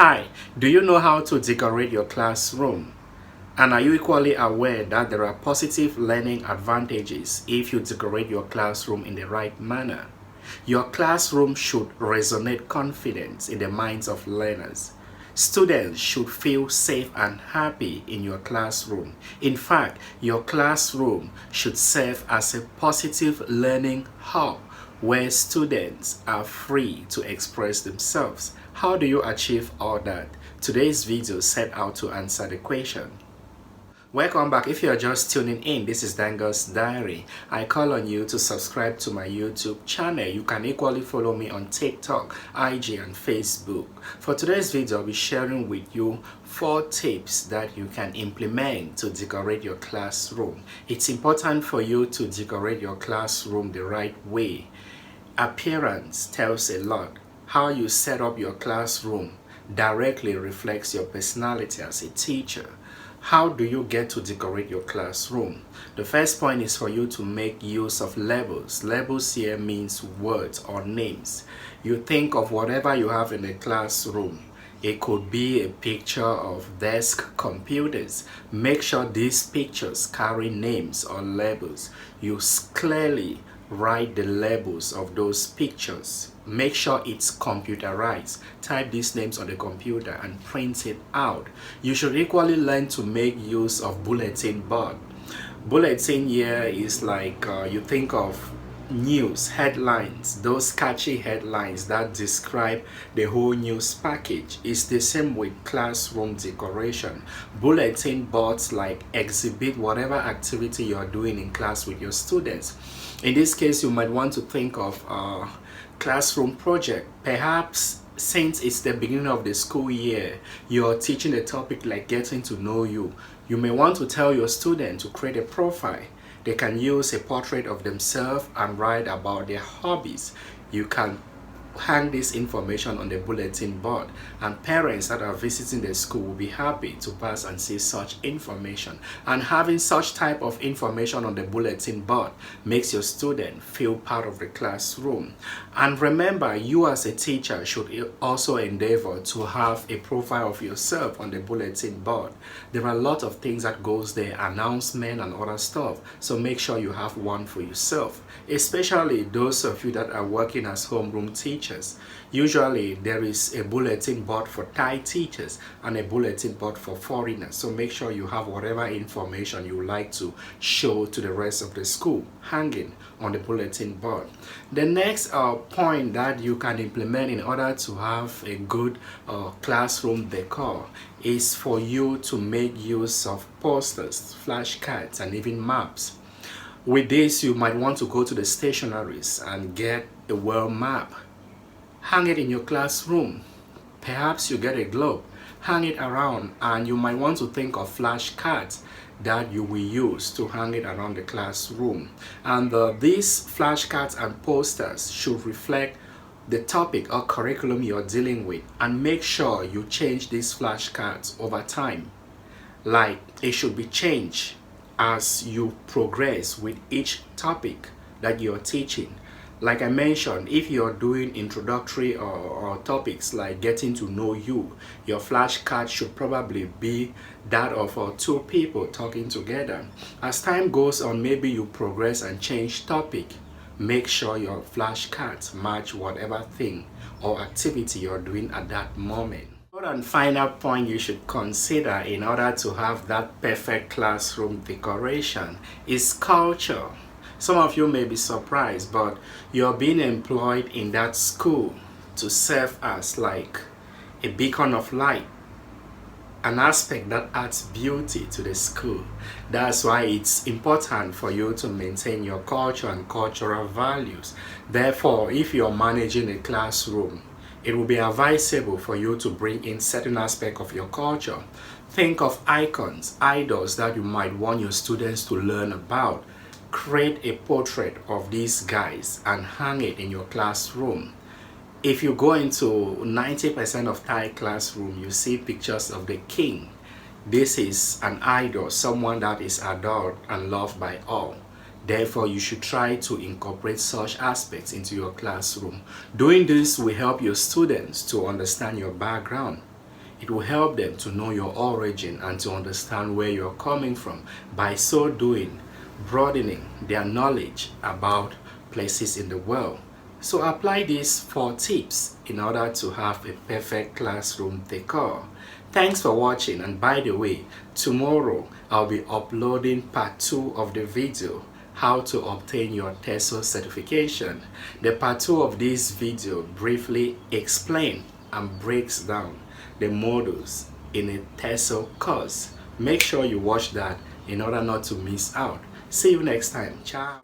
Hi, do you know how to decorate your classroom? And are you equally aware that there are positive learning advantages if you decorate your classroom in the right manner? Your classroom should resonate confidence in the minds of learners. Students should feel safe and happy in your classroom. In fact, your classroom should serve as a positive learning hub where students are free to express themselves. How do you achieve all that? Today's video set out to answer the question. Welcome back. If you are just tuning in, this is NDANGOH'S Diary. I call on you to subscribe to my YouTube channel. You can equally follow me on TikTok, IG and Facebook. For today's video, I'll be sharing with you 4 tips that you can implement to decorate your classroom. It's important for you to decorate your classroom the right way. Appearance tells a lot. How you set up your classroom directly reflects your personality as a teacher. How do you get to decorate your classroom? The first point is for you to make use of labels. Labels here means words or names. You think of whatever you have in a classroom. It could be a picture of desk computers. Make sure these pictures carry names or labels. You clearly write the labels of those pictures. Make sure it's computerized. Type these names on the computer and print it out. You should equally learn to make use of bulletin board. Bulletin here is like you think of news headlines, those catchy headlines that describe the whole news package. It's the same with classroom decoration. Bulletin boards like exhibit whatever activity you're doing in class with your students. In this case, you might want to think of a classroom project. Perhaps since it's the beginning of the school year, you're teaching a topic like getting to know you. You may want to tell your student to create a profile. They can use a portrait of themselves and write about their hobbies. You can hang this information on the bulletin board, and parents that are visiting the school will be happy to pass and see such information. And having such type of information on the bulletin board makes your student feel part of the classroom. And remember, you as a teacher should also endeavor to have a profile of yourself on the bulletin board. There are a lot of things that goes there, announcement and other stuff, so make sure you have one for yourself, especially those of you that are working as homeroom teachers. Usually there is a bulletin board for Thai teachers and a bulletin board for foreigners, so make sure you have whatever information you like to show to the rest of the school hanging on the bulletin board. The next point that you can implement in order to have a good classroom decor is for you to make use of posters, flashcards and even maps. With this, you might want to go to the stationaries and get a world map. Hang it in your classroom. Perhaps you get a globe, hang it around, and you might want to think of flashcards that you will use to hang it around the classroom. And these flashcards and posters should reflect the topic or curriculum you're dealing with, and make sure you change these flashcards over time. Like, it should be changed as you progress with each topic that you're teaching. Like I mentioned, if you're doing introductory or topics like getting to know you, your flashcard should probably be that of 2 people talking together. As time goes on, maybe you progress and change topic. Make sure your flashcards match whatever thing or activity you're doing at that moment. Third and final point you should consider in order to have that perfect classroom decoration is culture. Some of you may be surprised, but you're being employed in that school to serve as like a beacon of light, an aspect that adds beauty to the school. That's why it's important for you to maintain your culture and cultural values. Therefore, if you're managing a classroom, it will be advisable for you to bring in certain aspects of your culture. Think of icons, idols that you might want your students to learn about. Create a portrait of these guys and hang it in your classroom. If you go into 90% of Thai classroom, you see pictures of the king. This is an idol, someone that is adored and loved by all. Therefore, you should try to incorporate such aspects into your classroom. Doing this will help your students to understand your background. It will help them to know your origin and to understand where you're coming from. By so doing, broadening their knowledge about places in the world. So apply these 4 tips in order to have a perfect classroom decor. Thanks for watching, and by the way, tomorrow I'll be uploading part 2 of the video, how to obtain your TESOL certification. The part 2 of this video briefly explains and breaks down the modules in a TESOL course. Make sure you watch that in order not to miss out. See you next time. Ciao.